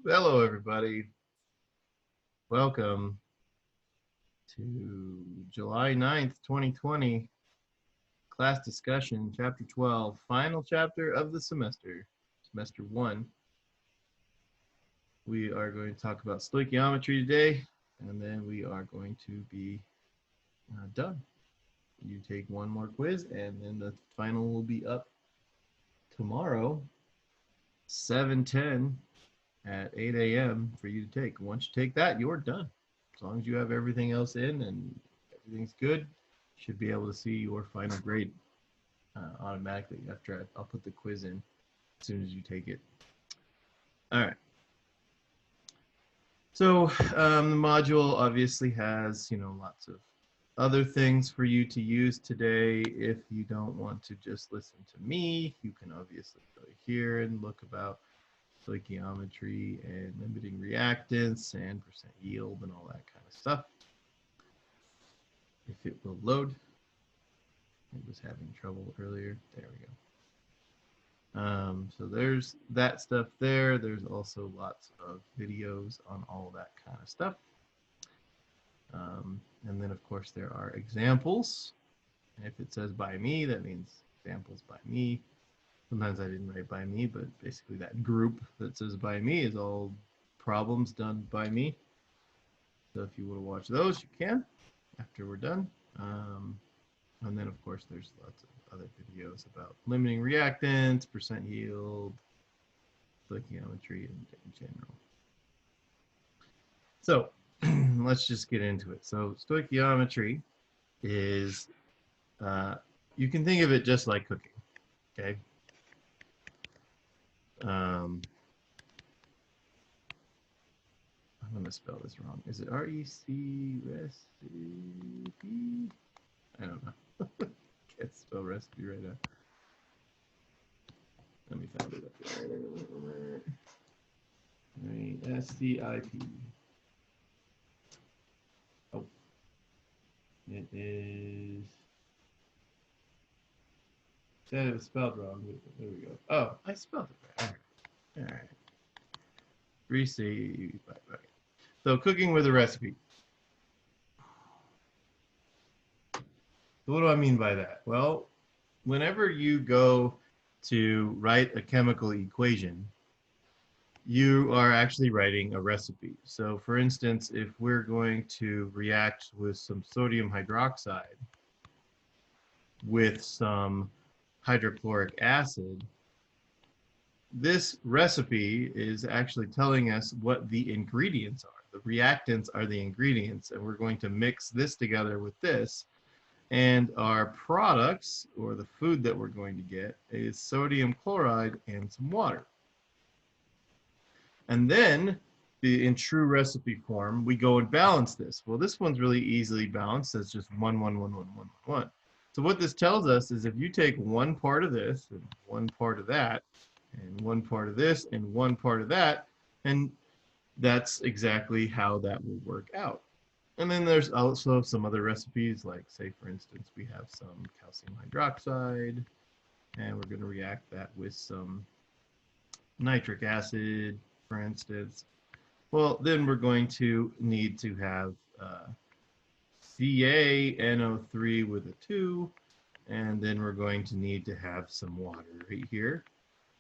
Hello, everybody. Welcome to July 9th, 2020, class discussion, chapter 12, final chapter of the semester, semester 1. We are going to talk about stoichiometry today, and then we are going to be done. You take one more quiz, and then the final will be up tomorrow, 7:10 at 8 a.m. for you to take. Once you take that, you're done. As long as you have everything else in and everything's good, you should be able to see your final grade automatically after I'll put the quiz in as soon as you take it. All right. So the module obviously has, lots of other things for you to use today. If you don't want to just listen to me, you can obviously go here and look about stoichiometry and limiting reactants and percent yield and all that kind of stuff. If it will load. It was having trouble earlier. There we go. So there's that stuff there. There's also lots of videos on all that kind of stuff. And then, of course, there are examples. And if it says by me, that means examples by me. Sometimes I didn't write by me, but basically that group that says by me is all problems done by me. So if you want to watch those, you can after we're done. And then, of course, there's lots of other videos about limiting reactants, percent yield, stoichiometry in general. So let's just get into it. So stoichiometry is, you can think of it just like cooking, okay? I'm going to spell this wrong. Is it R-E-C recipe? I don't know. Can't spell recipe right now. Let me find it up there. S-C-I-P. Oh. It is... Said it was spelled wrong. There we go. Oh, I spelled it right. All right. Receive. Right. So cooking with a recipe. So what do I mean by that? Well, whenever you go to write a chemical equation, you are actually writing a recipe. So for instance, if we're going to react with some sodium hydroxide with some hydrochloric acid, this recipe is actually telling us what the ingredients are. The reactants are the ingredients, and we're going to mix this together with this. And our products, or the food that we're going to get, is sodium chloride and some water. And then, in true recipe form, we go and balance this. Well, this one's really easily balanced. It's just 1, 1, 1, 1, 1, 1. So what this tells us is if you take one part of this, and one part of that, and one part of this, and one part of that, and that's exactly how that will work out. And then there's also some other recipes, like say, for instance, we have some calcium hydroxide, and we're going to react that with some nitric acid, for instance. Well, then we're going to need to have CaNO3 with a 2, and then we're going to need to have some water right here.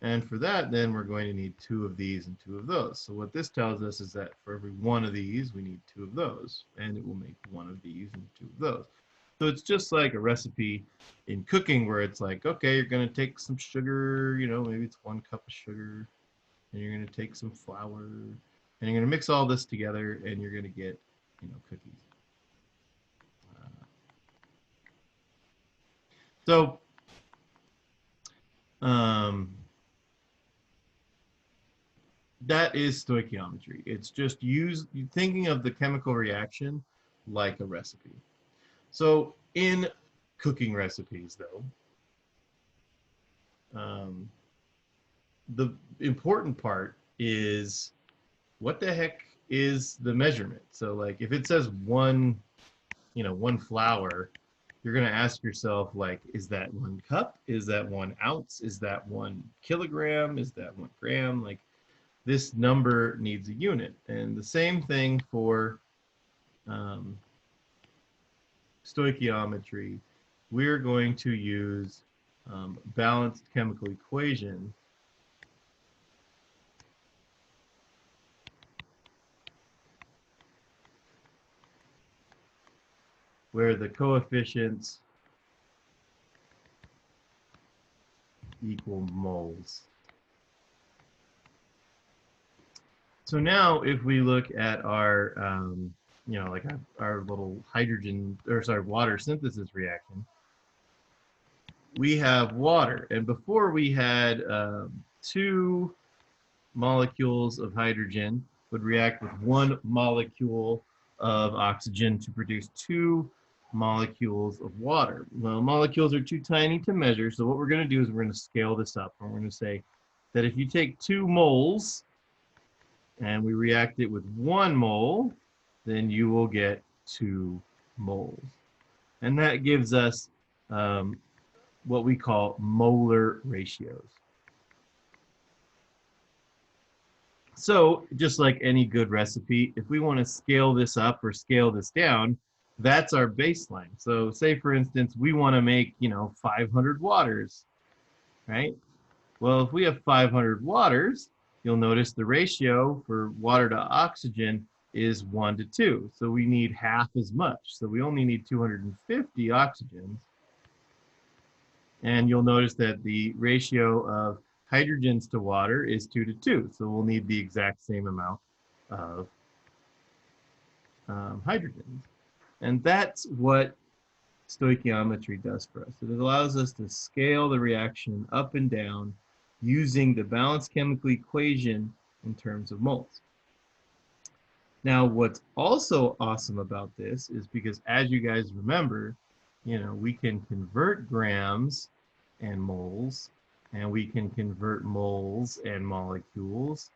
And for that, then we're going to need 2 of these and 2 of those. So what this tells us is that for every 1 of these, we need 2 of those. And it will make 1 of these and 2 of those. So it's just like a recipe in cooking where it's like, okay, you're going to take some sugar, maybe it's 1 cup of sugar. And you're going to take some flour. And you're going to mix all this together, and you're going to get, cookies. That is stoichiometry. It's just thinking of the chemical reaction like a recipe. So in cooking recipes, though, the important part is what the heck is the measurement? So like if it says 1 flour, you're going to ask yourself, like, is that 1 cup? Is that 1 ounce? Is that 1 kilogram? Is that 1 gram? Like, this number needs a unit. And the same thing for um, stoichiometry. We're going to use balanced chemical equation where the coefficients equal moles. So now if we look at our, like our little water synthesis reaction, we have water. And before we had 2 molecules of hydrogen would react with 1 molecule of oxygen to produce 2 molecules of water. Well, molecules are too tiny to measure, so what we're going to do is we're going to scale this up, and we're going to say that if you take 2 moles and we react it with 1 mole, then you will get 2 moles. And that gives us what we call molar ratios. So just like any good recipe, if we want to scale this up or scale this down, that's our baseline. So say, for instance, we want to make, 500 waters, right? Well, if we have 500 waters, you'll notice the ratio for water to oxygen is 1 to 2. So we need half as much. So we only need 250 oxygens. And you'll notice that the ratio of hydrogens to water is 2 to 2. So we'll need the exact same amount of hydrogens. And that's what stoichiometry does for us. It allows us to scale the reaction up and down using the balanced chemical equation in terms of moles. Now, what's also awesome about this is because, as you guys remember, we can convert grams and moles, and we can convert moles and molecules,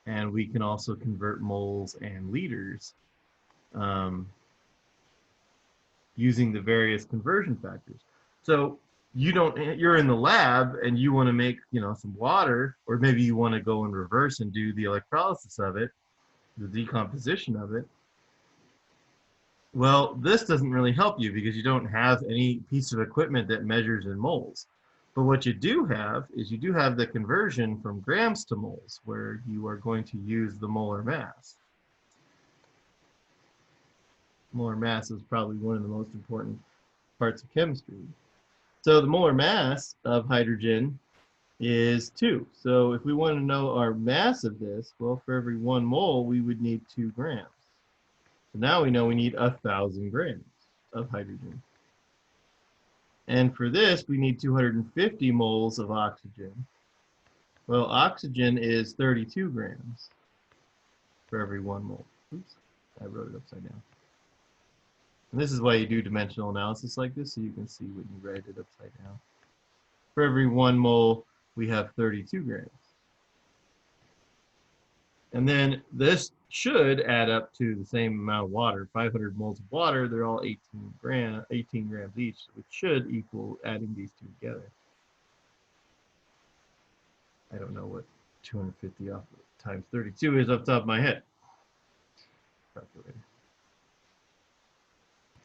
and we can also convert moles and liters using the various conversion factors. So you're in the lab and you want to make, some water, or maybe you want to go in reverse and do the electrolysis of it, the decomposition of it. Well, this doesn't really help you because you don't have any piece of equipment that measures in moles. But what you do have is you do have the conversion from grams to moles, where you are going to use the molar mass. Molar mass is probably one of the most important parts of chemistry. So the molar mass of hydrogen is 2. So if we want to know our mass of this, well, for every 1 mole, we would need 2 grams. So now we know we need 1,000 grams of hydrogen. And for this, we need 250 moles of oxygen. Well, oxygen is 32 grams for every 1 mole. Oops, I wrote it upside down. And this is why you do dimensional analysis like this, so you can see when you write it upside down. For every 1 mole, we have 32 grams. And then this should add up to the same amount of water. 500 moles of water, they're all 18 grams each, which should equal adding these two together. I don't know what 250 times 32 is off the top of my head. Calculator.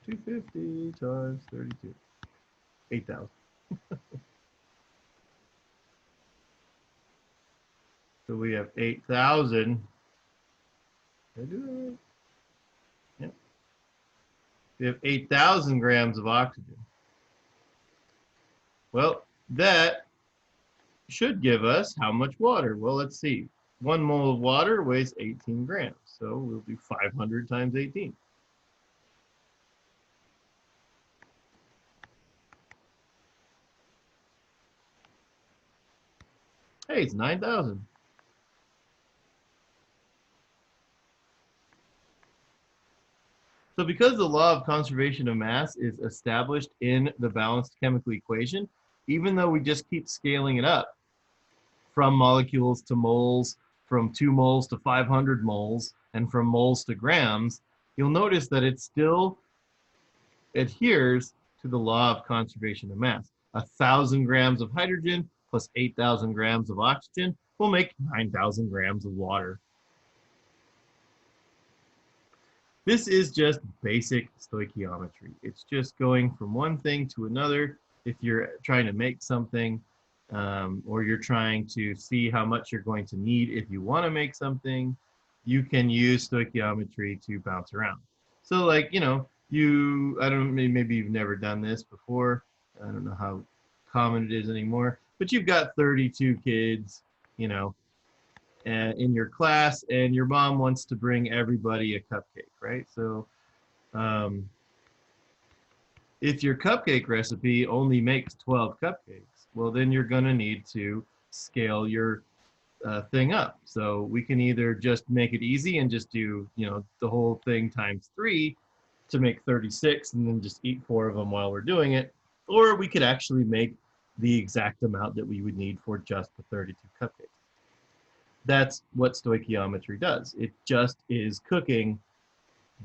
250 times 32. 8,000. So we have 8,000. Did I do that right? Yep. We have 8,000 grams of oxygen. Well, that should give us how much water? Well, let's see. 1 mole of water weighs 18 grams. So we'll do 500 times 18. Hey, it's 9,000. So because the law of conservation of mass is established in the balanced chemical equation, even though we just keep scaling it up from molecules to moles, from 2 moles to 500 moles, and from moles to grams, you'll notice that it still adheres to the law of conservation of mass. 1,000 grams of hydrogen plus 8,000 grams of oxygen, will make 9,000 grams of water. This is just basic stoichiometry. It's just going from one thing to another. If you're trying to make something, or you're trying to see how much you're going to need if you want to make something, you can use stoichiometry to bounce around. So like, I don't know, maybe you've never done this before. I don't know how common it is anymore, but you've got 32 kids, you know, in your class, and your mom wants to bring everybody a cupcake, right? So um, if your cupcake recipe only makes 12 cupcakes, well, then you're going to need to scale your thing up. So we can either just make it easy and just do, the whole thing times 3 to make 36 and then just eat 4 of them while we're doing it. Or we could actually make the exact amount that we would need for just the 32 cupcakes. That's what stoichiometry does. It just is cooking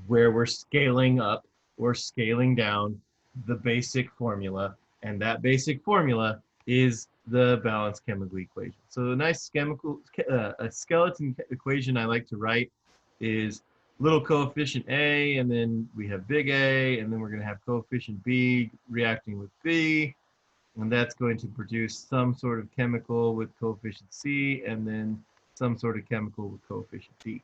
where we're scaling up or scaling down the basic formula, and that basic formula is the balanced chemical equation. So a nice a skeleton equation I like to write is little coefficient A, and then we have big A, and then we're going to have coefficient B reacting with B, and that's going to produce some sort of chemical with coefficient C, and then some sort of chemical with coefficient D.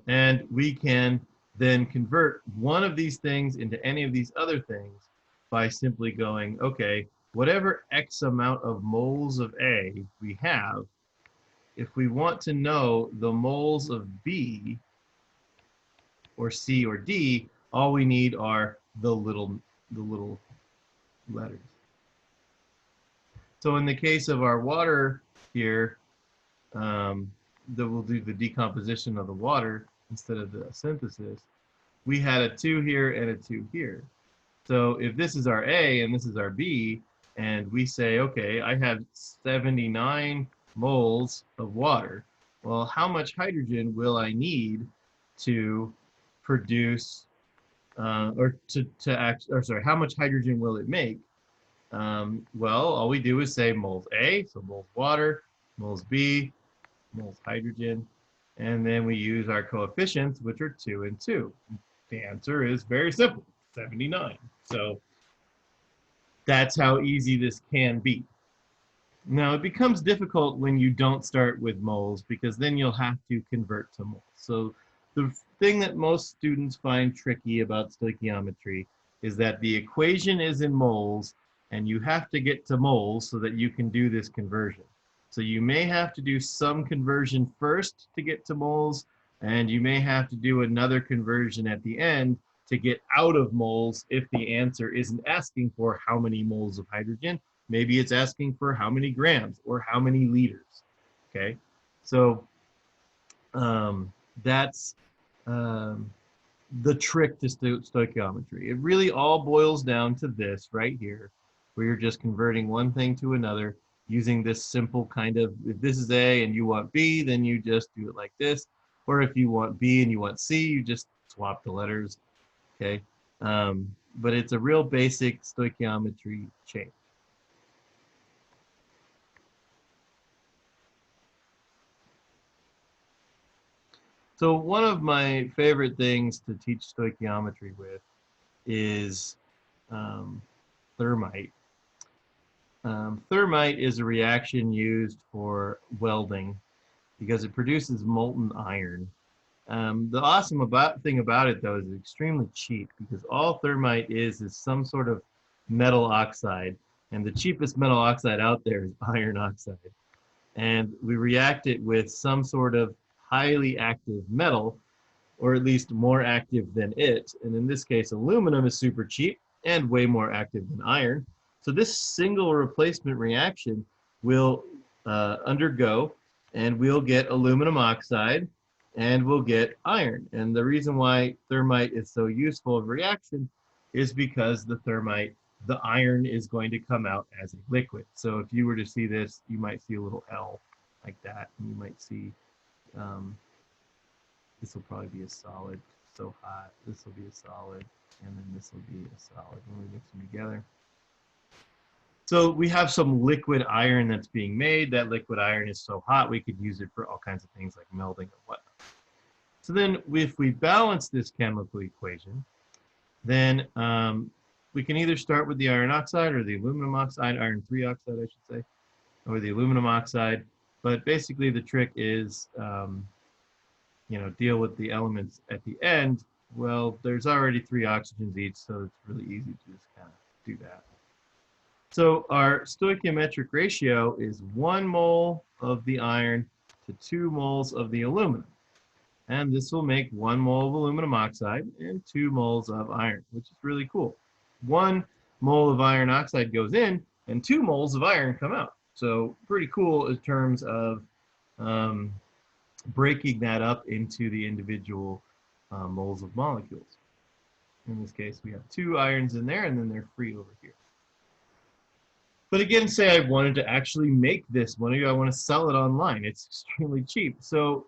And we can then convert one of these things into any of these other things by simply going, okay, whatever X amount of moles of A we have, if we want to know the moles of B or C or D, all we need are the little letters. So in the case of our water here, that we'll do the decomposition of the water instead of the synthesis, we had a 2 here and a 2 here. So if this is our A and this is our B, and we say, okay, I have 79 moles of water, well, how much hydrogen will I need to produce, how much hydrogen will it make? Well, all we do is say moles A, so moles water, moles B, moles hydrogen, and then we use our coefficients, which are 2 and 2. The answer is very simple, 79. So that's how easy this can be. Now, it becomes difficult when you don't start with moles, because then you'll have to convert to moles. So the thing that most students find tricky about stoichiometry is that the equation is in moles, and you have to get to moles so that you can do this conversion. So you may have to do some conversion first to get to moles, and you may have to do another conversion at the end to get out of moles if the answer isn't asking for how many moles of hydrogen. Maybe it's asking for how many grams or how many liters. Okay, so that's the trick to stoichiometry. It really all boils down to this right here, where you're just converting one thing to another using this simple kind of, if this is A and you want B, then you just do it like this. Or if you want B and you want C, you just swap the letters, okay? But it's a real basic stoichiometry change. So one of my favorite things to teach stoichiometry with is thermite. Thermite is a reaction used for welding because it produces molten iron. The awesome thing about it, though, is it's extremely cheap, because all thermite is some sort of metal oxide, and the cheapest metal oxide out there is iron oxide. And we react it with some sort of highly active metal, or at least more active than it. And in this case, aluminum is super cheap and way more active than iron. So this single replacement reaction will undergo, and we'll get aluminum oxide, and we'll get iron. And the reason why thermite is so useful of reaction is because the iron is going to come out as a liquid. So if you were to see this, you might see a little L like that, and you might see this will probably be a solid, so hot. This will be a solid, and then this will be a solid when we mix them together. So we have some liquid iron that's being made. That liquid iron is so hot we could use it for all kinds of things like melding or whatnot. So then if we balance this chemical equation, then we can either start with the iron oxide or the aluminum oxide, iron 3 oxide, I should say, or the aluminum oxide. But basically the trick is, deal with the elements at the end. Well, there's already 3 oxygens each, so it's really easy to just kind of do that. So our stoichiometric ratio is 1 mole of the iron to 2 moles of the aluminum. And this will make 1 mole of aluminum oxide and 2 moles of iron, which is really cool. 1 mole of iron oxide goes in and 2 moles of iron come out. So pretty cool in terms of breaking that up into the individual moles of molecules. In this case, we have 2 irons in there and then they're free over here. But again, say I wanted to actually make this one, I want to sell it online. It's extremely cheap. So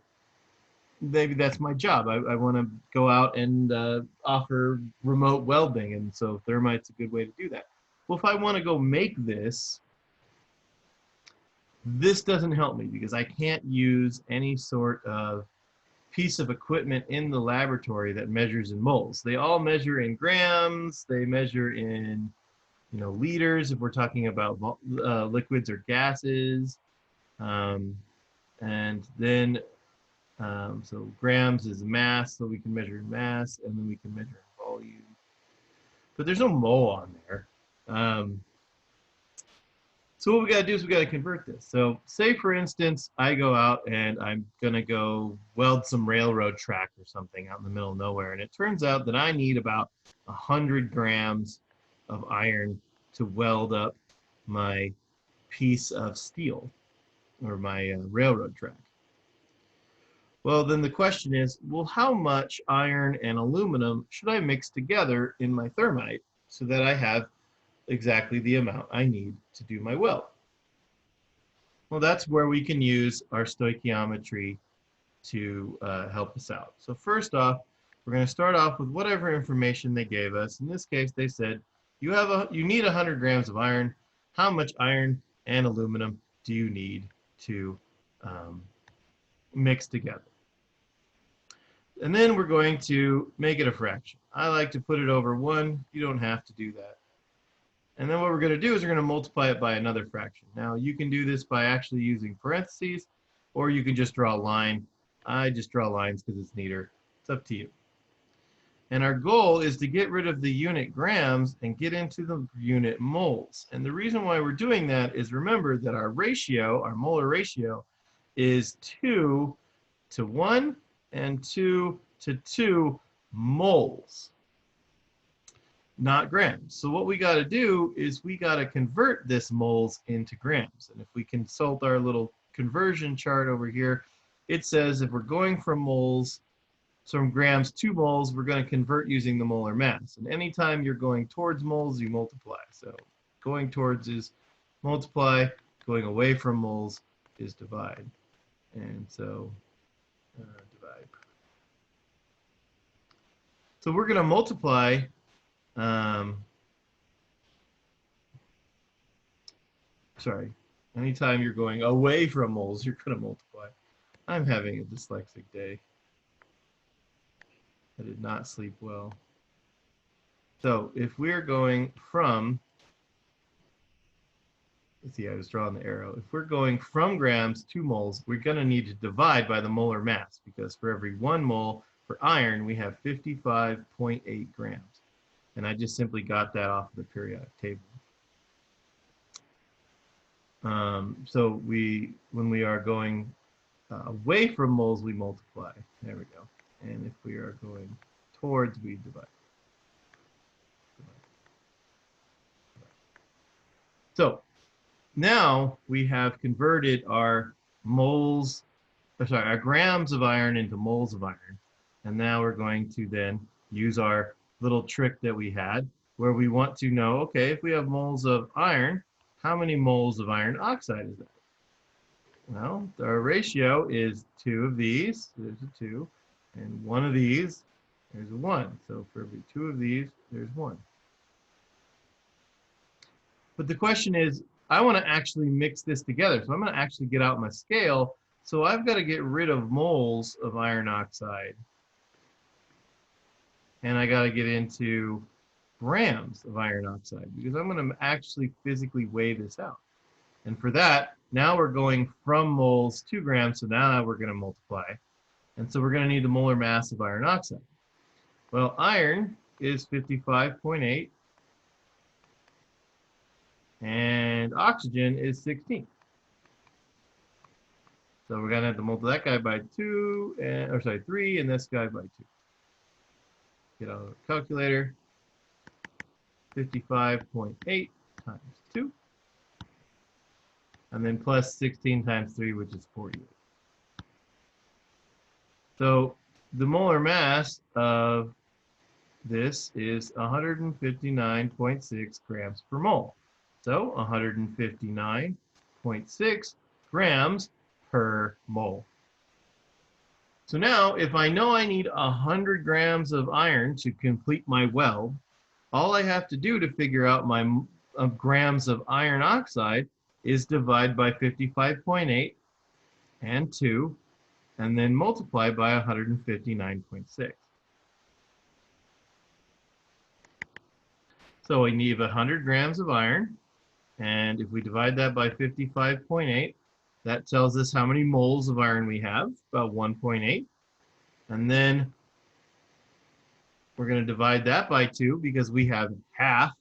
maybe that's my job. I want to go out and offer remote welding, and so thermite's a good way to do that. Well, if I want to go make this, this doesn't help me because I can't use any sort of piece of equipment in the laboratory that measures in moles. They all measure in grams. They measure in liters if we're talking about liquids or gases, and then so grams is mass, so we can measure in mass, and then we can measure in volume. But there's no mole on there. So what we got to do is we got to convert this. So say, for instance, I go out and I'm going to go weld some railroad track or something out in the middle of nowhere. And it turns out that I need about 100 grams of iron to weld up my piece of steel or my railroad track. Well, then the question is, well, how much iron and aluminum should I mix together in my thermite so that I have exactly the amount I need to do my weld? Well, that's where we can use our stoichiometry to help us out. So first off, we're going to start off with whatever information they gave us. In this case, they said you need 100 grams of iron. How much iron and aluminum do you need to mix together? And then we're going to make it a fraction. I like to put it over 1. You don't have to do that. And then what we're going to do is we're going to multiply it by another fraction. Now, you can do this by actually using parentheses, or you can just draw a line. I just draw lines because it's neater. It's up to you. And our goal is to get rid of the unit grams and get into the unit moles. And the reason why we're doing that is, remember that our ratio, our molar ratio, is 2 to 1 and 2 to 2 moles, not grams. So what we got to do is we got to convert this moles into grams. And if we consult our little conversion chart over here, it says if we're going from moles, from grams to moles, we're going to convert using the molar mass. And anytime you're going towards moles, you multiply. So going towards is multiply, going away from moles is divide. And so divide. So we're going to multiply anytime you're going away from moles, you're going to multiply. I'm having a dyslexic day. I did not sleep well. So if we're going from, let's see, I was drawing the arrow. If we're going from grams to moles, we're going to need to divide by the molar mass, because for every 1 mole for iron, we have 55.8 grams. And I just simply got that off of the periodic table. So when we are going away from moles, we multiply. There we go. And if we are going towards, we divide. So now we have converted our our grams of iron into moles of iron. And now we're going to then use our little trick that we had, where we want to know, okay, if we have moles of iron, how many moles of iron oxide is that? Well, our ratio is 2 of these, there's a 2, and 1 of these, there's a 1. So for every 2 of these, there's 1. But the question is, I want to actually mix this together. So I'm going to actually get out my scale. So I've got to get rid of moles of iron oxide. And I got to get into grams of iron oxide because I'm going to actually physically weigh this out. And for that, now we're going from moles to grams. So now we're going to multiply. And so we're going to need the molar mass of iron oxide. Well, iron is 55.8 and oxygen is 16. So we're going to have to multiply that guy by 2, and, or sorry, 3, and this guy by 2. Get out a calculator. 55.8 times 2. And then plus 16 times 3, which is 48. So the molar mass of this is 159.6 grams per mole. So 159.6 grams per mole. So now, if I know I need 100 grams of iron to complete my weld, all I have to do to figure out my grams of iron oxide is divide by 55.8 and 2, and then multiply by 159.6. So we need 100 grams of iron, and if we divide that by 55.8, that tells us how many moles of iron we have, about 1.8. And then we're going to divide that by 2 because we have half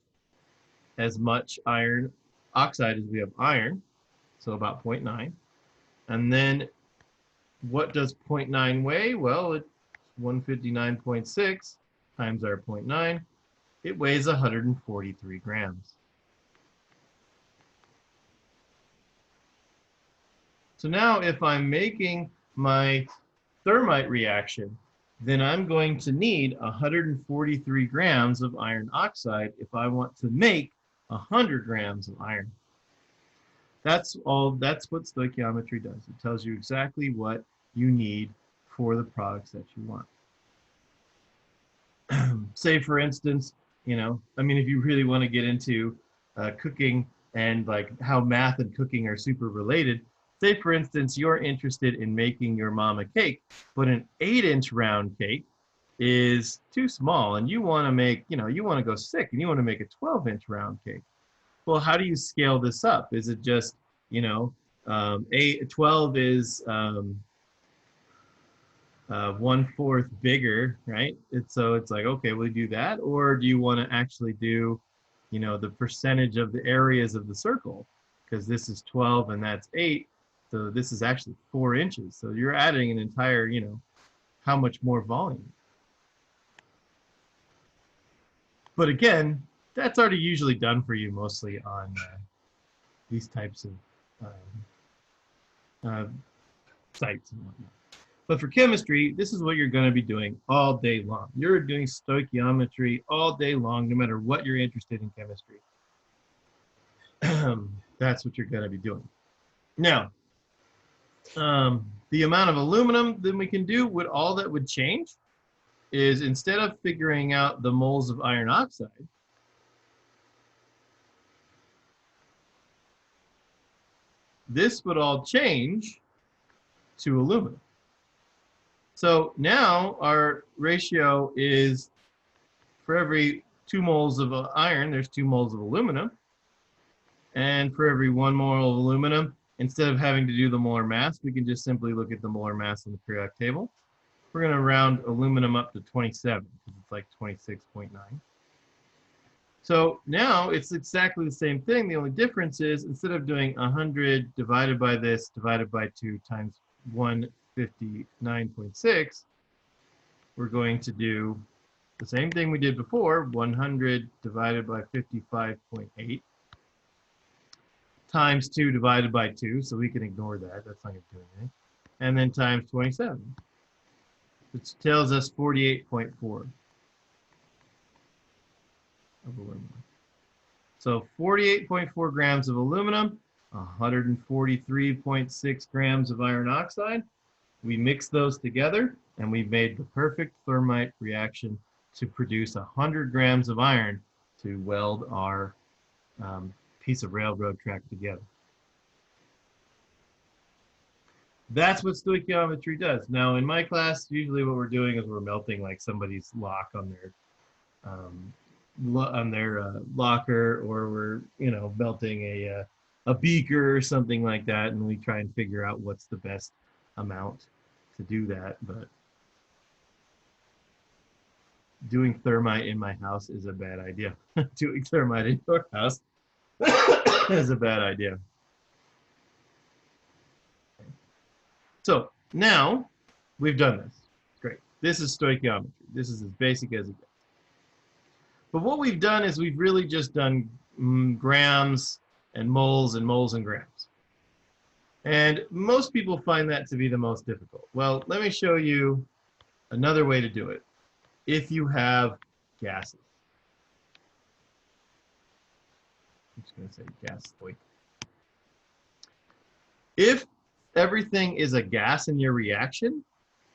as much iron oxide as we have iron, so about 0.9. And then what does 0.9 weigh? Well, it's 159.6 times our 0.9. It weighs 143 grams. So now if I'm making my thermite reaction, then I'm going to need 143 grams of iron oxide if I want to make 100 grams of iron. That's what stoichiometry does. It tells you exactly what you need for the products that you want. Say, for instance, if you really want to get into cooking and like how math and cooking are super related, say, for instance, you're interested in making your mom a cake, but an 8-inch round cake is too small, and you want to make, you want to go sick, and you want to make a 12-inch round cake. Well, how do you scale this up? Is it just, 12 is 1/4 bigger, right? So it's like, okay, we do that, or do you want to actually do, the percentage of the areas of the circle? Because this is 12 and that's 8, so this is actually 4 inches. So you're adding an entire, how much more volume? But again, that's already usually done for you mostly on these types of sites and whatnot. But for chemistry, this is what you're going to be doing all day long. You're doing stoichiometry all day long, no matter what you're interested in chemistry. That's what you're going to be doing. Now, the amount of aluminum that we can do, all that would change is instead of figuring out the moles of iron oxide, this would all change to aluminum. So now our ratio is for every 2 moles of iron, there's 2 moles of aluminum. And for every 1 mole of aluminum, instead of having to do the molar mass, we can just simply look at the molar mass in the periodic table. We're going to round aluminum up to 27 because it's like 26.9. So now it's exactly the same thing. The only difference is instead of doing 100 divided by this divided by 2 times 159.6, we're going to do the same thing we did before, 100 divided by 55.8 times 2 divided by 2, so we can ignore that. That's not going to do anything. And then times 27, which tells us 48.4 of aluminum. So 48.4 grams of aluminum, 143.6 grams of iron oxide. We mix those together, and we made the perfect thermite reaction to produce 100 grams of iron to weld our piece of railroad track together. That's what stoichiometry does. Now, in my class, usually what we're doing is we're melting like somebody's lock on their locker, or we're melting a beaker or something like that, and we try and figure out what's the best amount to do that. But doing thermite in my house is a bad idea. Doing thermite in your house is a bad idea. So now we've done this. Great. This is stoichiometry. This is as basic as it gets. But what we've done is we've really just done grams and moles and moles and grams. And most people find that to be the most difficult. Well, let me show you another way to do it. If you have gases. I'm just going to say gas. If everything is a gas in your reaction,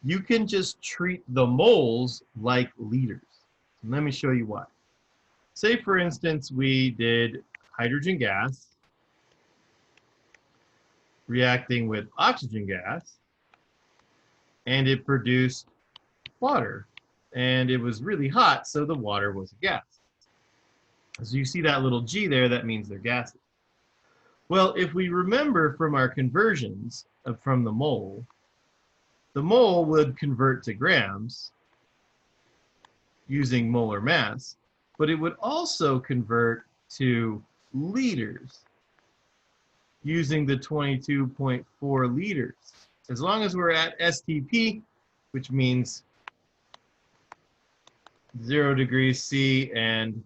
you can just treat the moles like liters. And let me show you why. Say, for instance, we did hydrogen gas reacting with oxygen gas, and it produced water. And it was really hot, so the water was a gas. So you see that little G there, that means they're gases. Well, if we remember from our conversions from the mole would convert to grams using molar mass, but it would also convert to liters using the 22.4 liters. As long as we're at STP, which means 0 degrees C and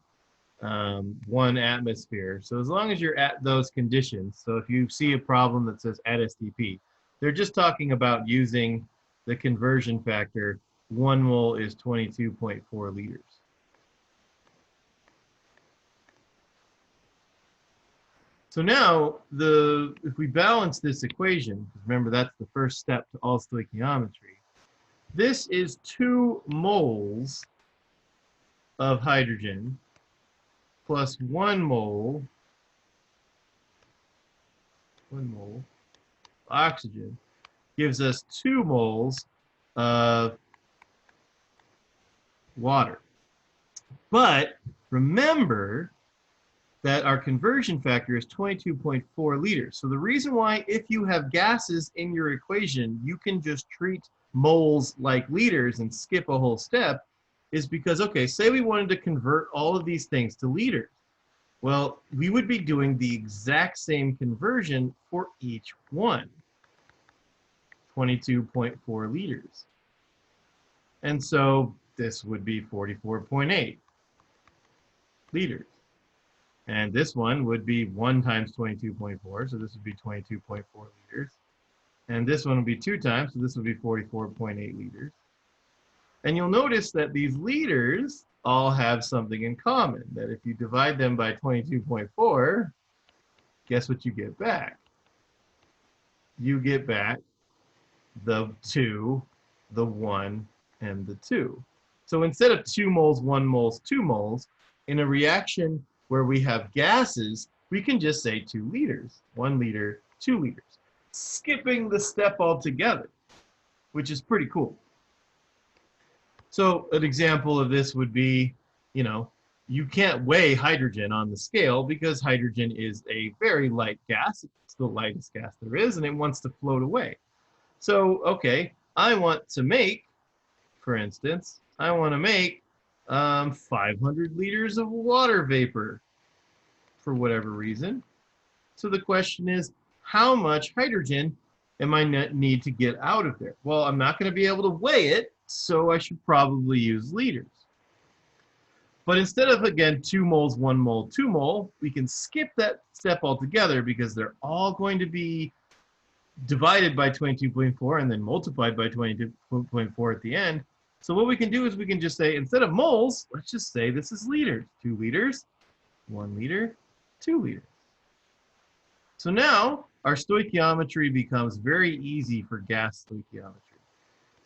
1 atmosphere. So as long as you're at those conditions, so if you see a problem that says at STP, they're just talking about using the conversion factor. 1 mole is 22.4 liters. So now, if we balance this equation, remember that's the first step to all stoichiometry, this is 2 moles of hydrogen plus 1 mole oxygen gives us 2 moles of water. But remember that our conversion factor is 22.4 liters. So the reason why, if you have gases in your equation, you can just treat moles like liters and skip a whole step, is because, okay, say we wanted to convert all of these things to liters. Well, we would be doing the exact same conversion for each one, 22.4 liters. And so this would be 44.8 liters. And this one would be 1 times 22.4, so this would be 22.4 liters. And this one would be 2 times, so this would be 44.8 liters. And you'll notice that these liters all have something in common, that if you divide them by 22.4, guess what you get back? You get back the 2, the 1, and the 2. So instead of 2 moles, 1 moles, 2 moles, in a reaction where we have gases, we can just say 2 liters, 1 liter, 2 liters, skipping the step altogether, which is pretty cool. So an example of this would be, you can't weigh hydrogen on the scale because hydrogen is a very light gas. It's the lightest gas there is, and it wants to float away. So, okay, I want to make, for instance, 500 liters of water vapor for whatever reason. So the question is, how much hydrogen am I need to get out of there? Well, I'm not going to be able to weigh it, so I should probably use liters. But instead of, again, 2 moles, 1 mole, 2 mole, we can skip that step altogether because they're all going to be divided by 22.4 and then multiplied by 22.4 at the end. So what we can do is we can just say, instead of moles, let's just say this is liters. 2 liters, 1 liter, 2 liters. So now our stoichiometry becomes very easy for gas stoichiometry.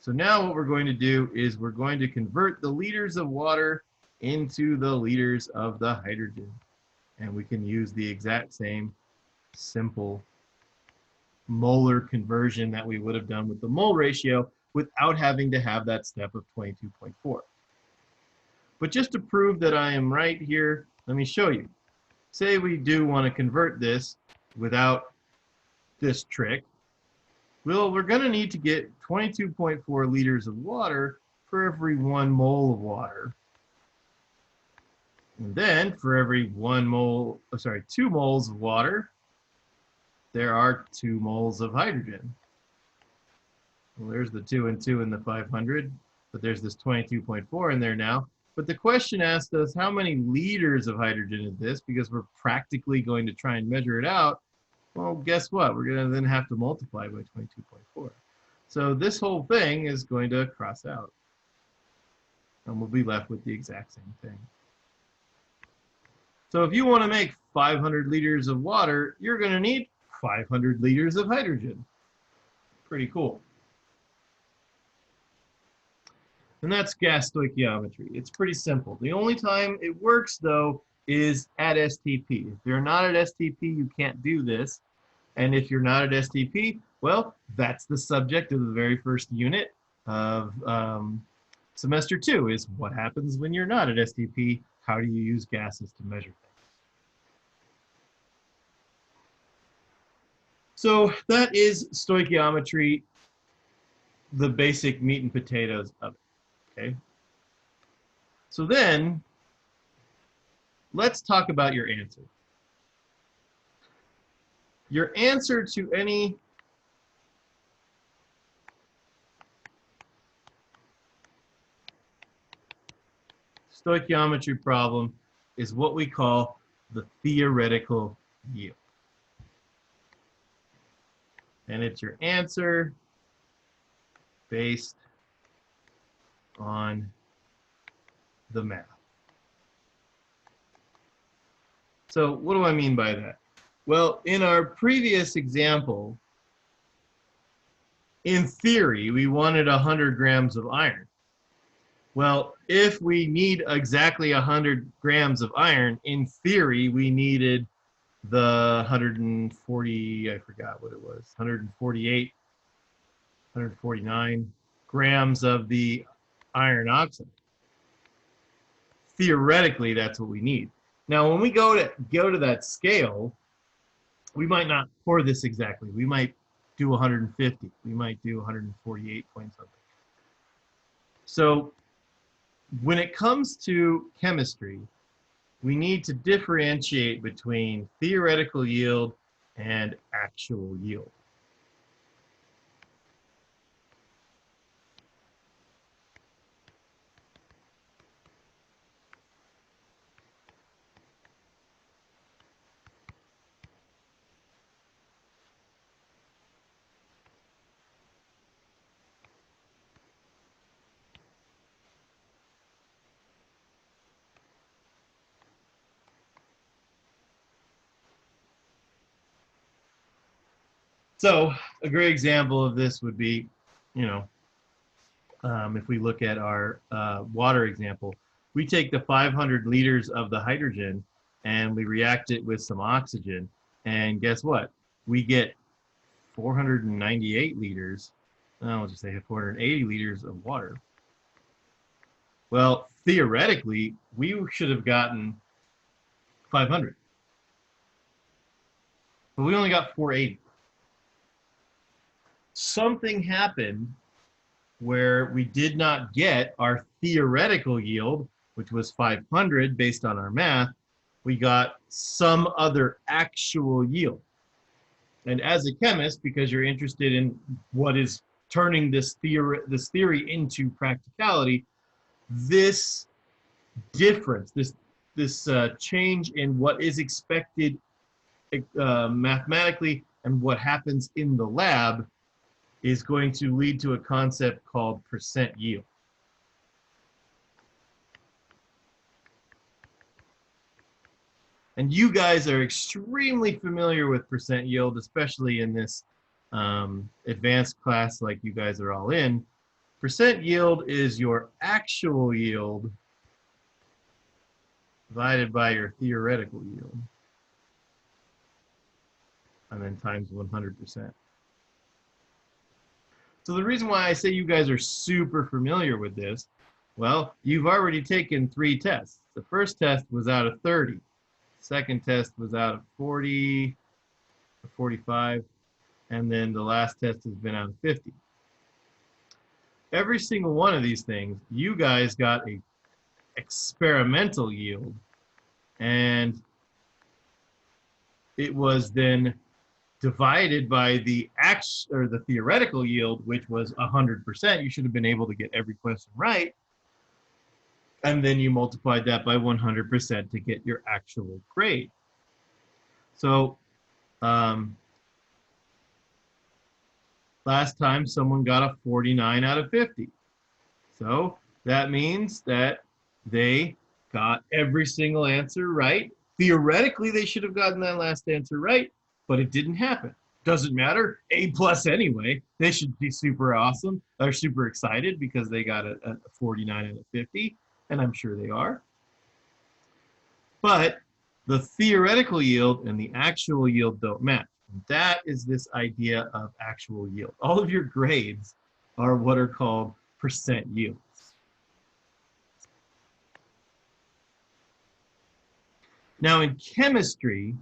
So now what we're going to do is we're going to convert the liters of water into the liters of the hydrogen. And we can use the exact same simple molar conversion that we would have done with the mole ratio without having to have that step of 22.4. But just to prove that I am right here, let me show you. Say we do want to convert this without this trick. Well, we're going to need to get 22.4 liters of water for every 1 mole of water. And then for every 2 moles of water, there are 2 moles of hydrogen. Well, there's the 2 and 2 in the 500, but there's this 22.4 in there now. But the question asked us how many liters of hydrogen is this, because we're practically going to try and measure it out. Well, guess what? We're going to then have to multiply by 22.4. So this whole thing is going to cross out. And we'll be left with the exact same thing. So if you want to make 500 liters of water, you're going to need 500 liters of hydrogen. Pretty cool. And that's gas stoichiometry. It's pretty simple. The only time it works, though, is at STP. If you're not at STP, you can't do this. And if you're not at STP, well, that's the subject of the very first unit of semester 2, is what happens when you're not at STP. How do you use gases to measure things? So that is stoichiometry, the basic meat and potatoes of it. Okay. So then let's talk about your answer. Your answer to any stoichiometry problem is what we call the theoretical yield. And it's your answer based on the math. So what do I mean by that? Well, in our previous example, in theory, we wanted 100 grams of iron. Well, if we need exactly 100 grams of iron, in theory, we needed the 140, I forgot what it was, 148, 149 grams of the iron oxide. Theoretically, that's what we need. Now, when we go to that scale, we might not pour this exactly. We might do 150. We might do 148 point something. So when it comes to chemistry, we need to differentiate between theoretical yield and actual yield. So a great example of this would be, if we look at our water example, we take the 500 liters of the hydrogen and we react it with some oxygen. And guess what? We get 498 liters, I'll just say 480 liters of water. Well, theoretically, we should have gotten 500. But we only got 480. Something happened where we did not get our theoretical yield, which was 500 based on our math. We got some other actual yield. And as a chemist, because you're interested in what is turning this theory into practicality, this difference, this change in what is expected mathematically and what happens in the lab is going to lead to a concept called percent yield. And you guys are extremely familiar with percent yield, especially in this advanced class like you guys are all in. Percent yield is your actual yield divided by your theoretical yield, and then times 100%. So the reason why I say you guys are super familiar with this, well, you've already taken 3 tests. The first test was out of 30. Second test was out of 40 or 45. And then the last test has been out of 50. Every single one of these things, you guys got a experimental yield, and it was then divided by the theoretical yield, which was 100%. You should have been able to get every question right. And then you multiplied that by 100% to get your actual grade. So last time someone got a 49 out of 50. So that means that they got every single answer right. Theoretically, they should have gotten that last answer right, but it didn't happen. Doesn't matter. A+ anyway. They should be super awesome. They're super excited because they got a 49 out of 50, and I'm sure they are. But the theoretical yield and the actual yield don't match. And that is this idea of actual yield. All of your grades are what are called percent yields. Now in chemistry,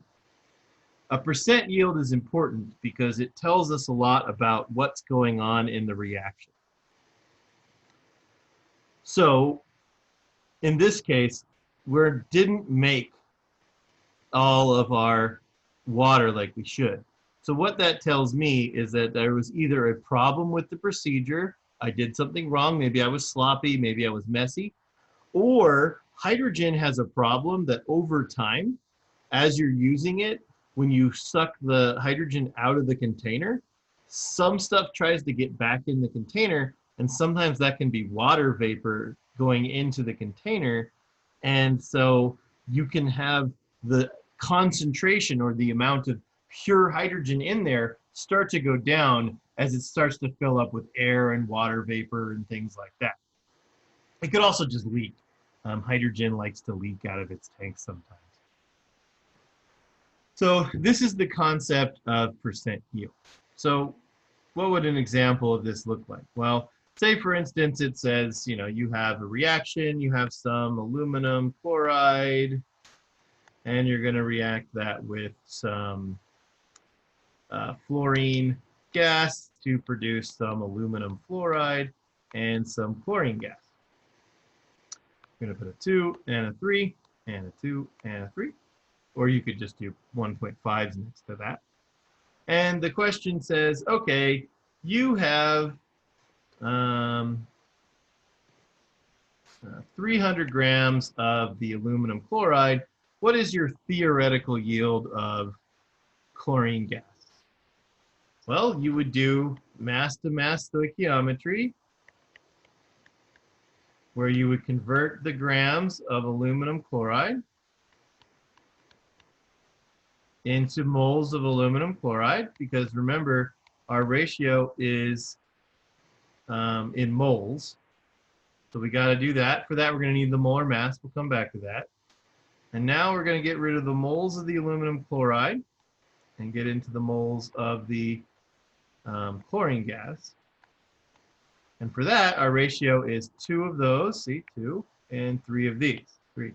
a percent yield is important because it tells us a lot about what's going on in the reaction. So in this case, we didn't make all of our water like we should. So what that tells me is that there was either a problem with the procedure, I did something wrong, maybe I was sloppy, maybe I was messy, or hydrogen has a problem that over time, as you're using it, when you suck the hydrogen out of the container, some stuff tries to get back in the container, and sometimes that can be water vapor going into the container. And so you can have the concentration or the amount of pure hydrogen in there start to go down as it starts to fill up with air and water vapor and things like that. It could also just leak. Hydrogen likes to leak out of its tanks sometimes. So this is the concept of percent yield. So what would an example of this look like? Well, say for instance, it says, you have a reaction, you have some aluminum chloride, and you're going to react that with some fluorine gas to produce some aluminum fluoride and some chlorine gas. I'm going to put a 2 and a 3 and a 2 and a 3. Or you could just do 1.5s next to that. And the question says, okay, you have 300 grams of the aluminum chloride. What is your theoretical yield of chlorine gas? Well, you would do mass-to-mass stoichiometry, where you would convert the grams of aluminum chloride into moles of aluminum chloride, because remember, our ratio is in moles. So we got to do that. For that, we're going to need the molar mass. We'll come back to that. And now we're going to get rid of the moles of the aluminum chloride and get into the moles of the chlorine gas. And for that, our ratio is 2 of those, see, 2, and 3 of these, 3.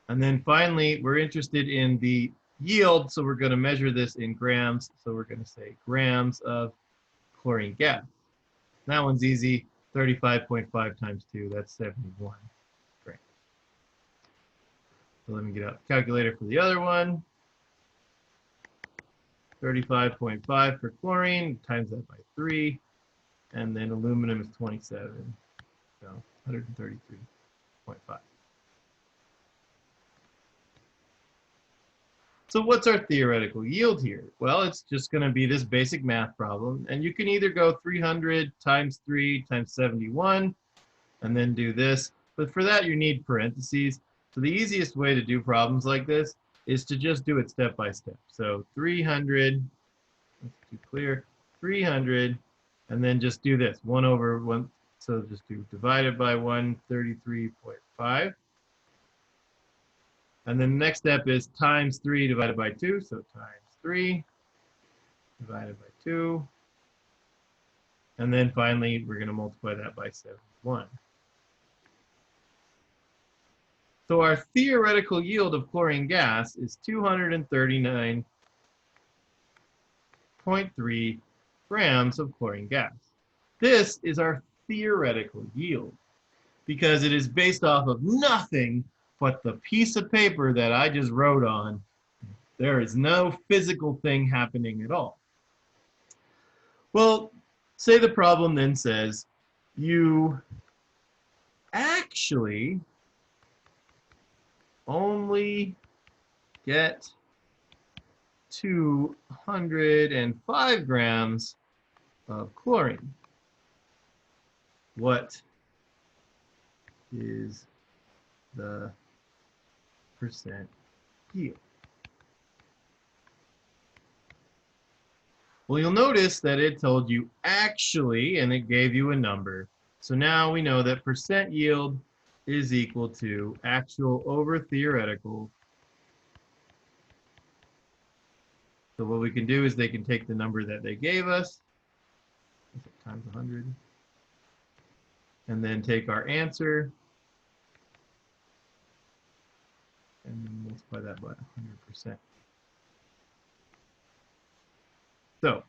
And then finally, we're interested in the yield, so we're going to measure this in grams. So we're going to say grams of chlorine gas. That one's easy, 35.5 times 2, that's 71. Great. So let me get out the calculator for the other one. 35.5 for chlorine, times that by 3, and then aluminum is 27, so 133.5. So what's our theoretical yield here? Well, it's just going to be this basic math problem, and you can either go 300 times 3 times 71, and then do this, but for that you need parentheses. So the easiest way to do problems like this is to just do it step by step. So 300, let's be clear, 300, and then just do this, 1/1, so just do divided by 133.5. And then the next step is times 3 divided by 2. So times 3 divided by 2. And then finally, we're going to multiply that by 71. So our theoretical yield of chlorine gas is 239.3 grams of chlorine gas. This is our theoretical yield because it is based off of nothing but the piece of paper that I just wrote on. There is no physical thing happening at all. Well, say the problem then says you actually only get 205 grams of chlorine. What is the percent yield? Well, you'll notice that it told you actually, and it gave you a number. So now we know that percent yield is equal to actual over theoretical. So what we can do is they can take the number that they gave us, times 100, and then take our answer and then multiply that by 100%. So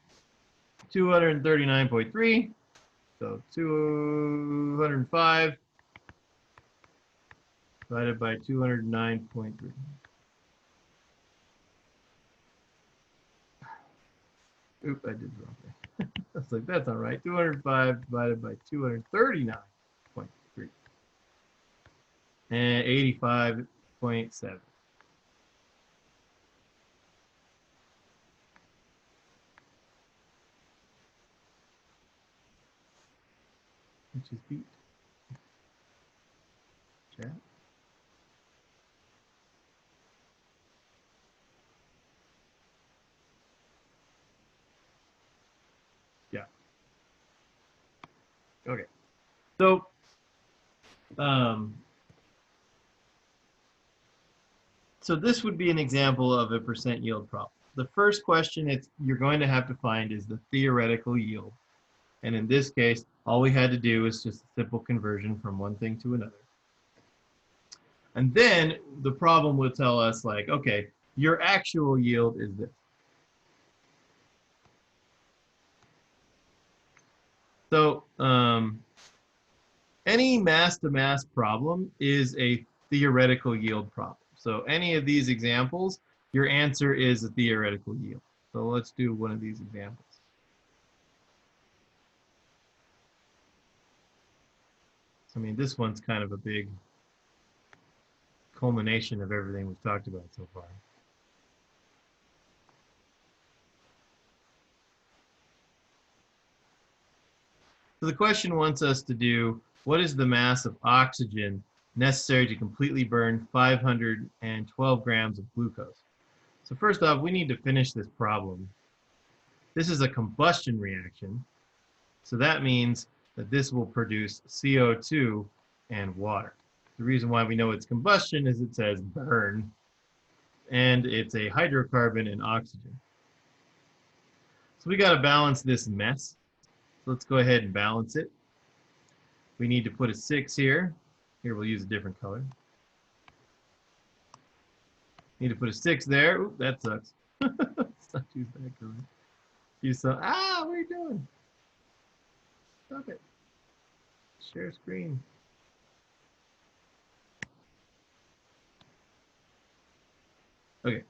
239.3, so 205 divided by 209.3. Oop, I did the wrong thing. I was like, that's not right. 205 divided by 239.3. And 85.7. Which is beat. Chat. Yeah. Okay. So, so this would be an example of a percent yield problem. The first question you're going to have to find is the theoretical yield. And in this case, all we had to do is just a simple conversion from one thing to another. And then the problem will tell us like, okay, your actual yield is this. So any mass-to-mass problem is a theoretical yield problem. So any of these examples, your answer is a theoretical yield. So let's do one of these examples. I mean, this one's kind of a big culmination of everything we've talked about so far. So the question wants us to do, what is the mass of oxygen necessary to completely burn 512 grams of glucose? So first off, we need to finish this problem. This is a combustion reaction. So that means that this will produce CO2 and water. The reason why we know it's combustion is it says burn, and it's a hydrocarbon and oxygen. So we got to balance this mess. So let's go ahead and balance it. We need to put a 6 here. Here we'll use a different color. Need to put a 6 there. Ooh, that sucks. Let's not use that color. Use some. Ah, what are you doing? Stop it. Share screen. Okay.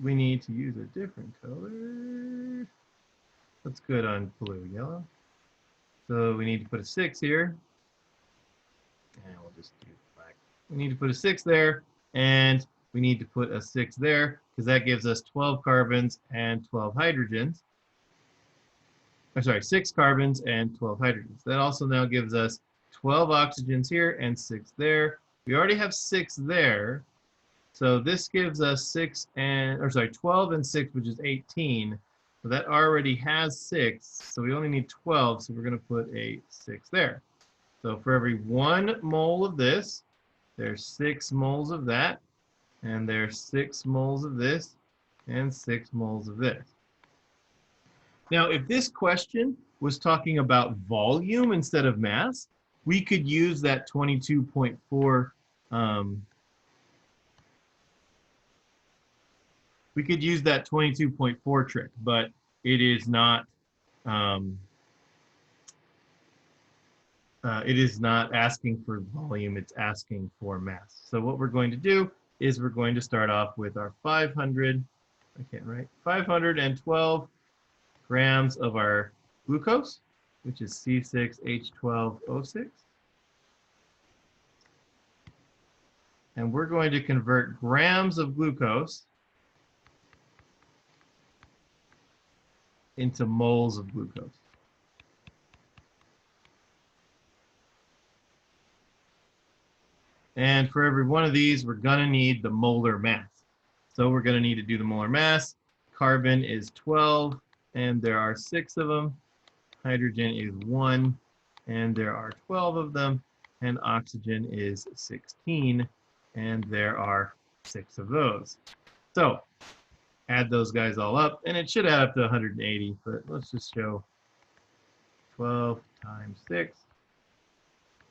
We need to use a different color. Let's go on blue, yellow. So we need to put a 6 here. And we'll just do black. We need to put a 6 there, and we need to put a 6 there, because that gives us 12 carbons and 12 hydrogens. Or sorry, 6 carbons and 12 hydrogens. That also now gives us 12 oxygens here and 6 there. We already have 6 there. So this gives us 12 and 6, which is 18. So that already has 6. So we only need 12. So we're going to put a 6 there. So for every 1 mole of this, There's 6 moles of that, and there's 6 moles of this, and 6 moles of this. Now, if this question was talking about volume instead of mass, we could use that 22.4 we could use that 22.4 trick, but it is not asking for volume, it's asking for mass. So what we're going to do is we're going to start off with our 512 grams of our glucose, which is C6H12O6. And we're going to convert grams of glucose into moles of glucose. And for every one of these, we're going to need the molar mass. So we're going to need to do the molar mass. Carbon is 12, and there are 6 of them. Hydrogen is 1, and there are 12 of them. And oxygen is 16, and there are 6 of those. So add those guys all up, and it should add up to 180, but let's just show 12 times 6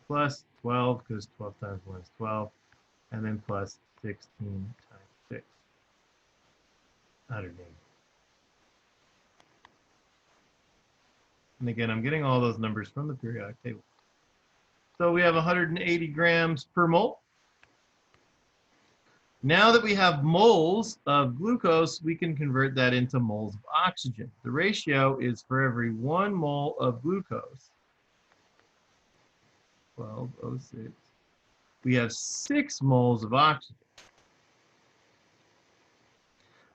plus 12, because 12 times 1 is 12, and then plus 16 times 6, 180. And again, I'm getting all those numbers from the periodic table. So we have 180 grams per mole. Now that we have moles of glucose, we can convert that into moles of oxygen. The ratio is for every 1 mole of glucose, 1206, we have 6 moles of oxygen.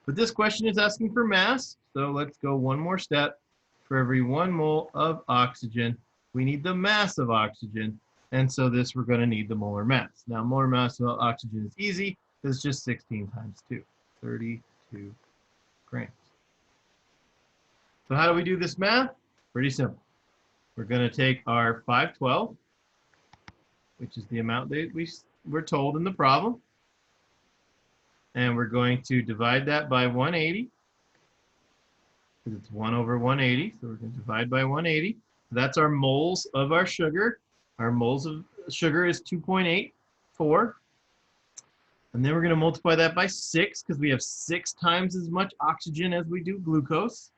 But this question is asking for mass, so let's go one more step. For every 1 mole of oxygen, we need the mass of oxygen, and so this we're going to need the molar mass. Now, molar mass of oxygen is easy. It's just 16 times 2, 32 grams. So how do we do this math? Pretty simple. We're going to take our 512, which is the amount that we were told in the problem, and we're going to divide that by 180, because it's 1 over 180, so we're going to divide by 180. That's our moles of our sugar. Our moles of sugar is 2.84. And then we're going to multiply that by 6, because we have 6 times as much oxygen as we do glucose.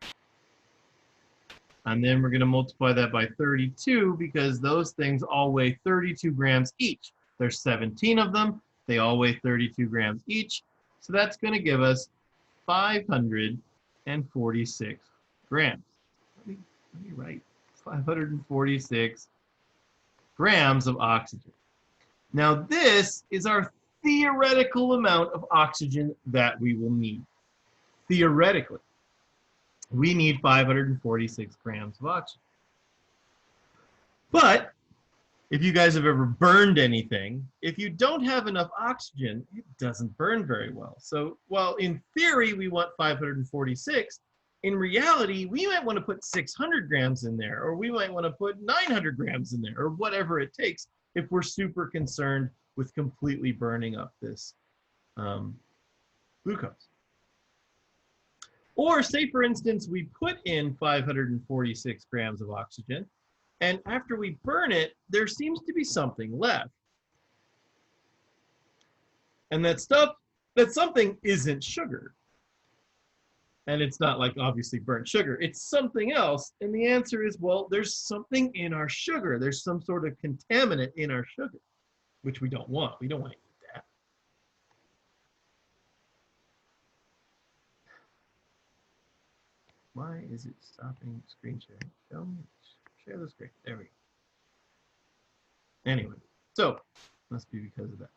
And then we're going to multiply that by 32, because those things all weigh 32 grams each. There's 17 of them. They all weigh 32 grams each. So that's going to give us 546 grams. Let me write 546 grams of oxygen. Now this is our theoretical amount of oxygen that we will need. Theoretically, we need 546 grams of oxygen. But if you guys have ever burned anything, if you don't have enough oxygen, it doesn't burn very well. So while in theory we want 546, in reality, we might want to put 600 grams in there, or we might want to put 900 grams in there, or whatever it takes if we're super concerned with completely burning up this glucose. Or say, for instance, we put in 546 grams of oxygen, and after we burn it, there seems to be something left. And that something isn't sugar. And it's not like obviously burnt sugar. It's something else. And the answer is, well, there's something in our sugar. There's some sort of contaminant in our sugar, which we don't want. We don't want to eat that. Why is it stopping screen sharing? Show me, share the screen. There we go. Anyway, so must be because of that.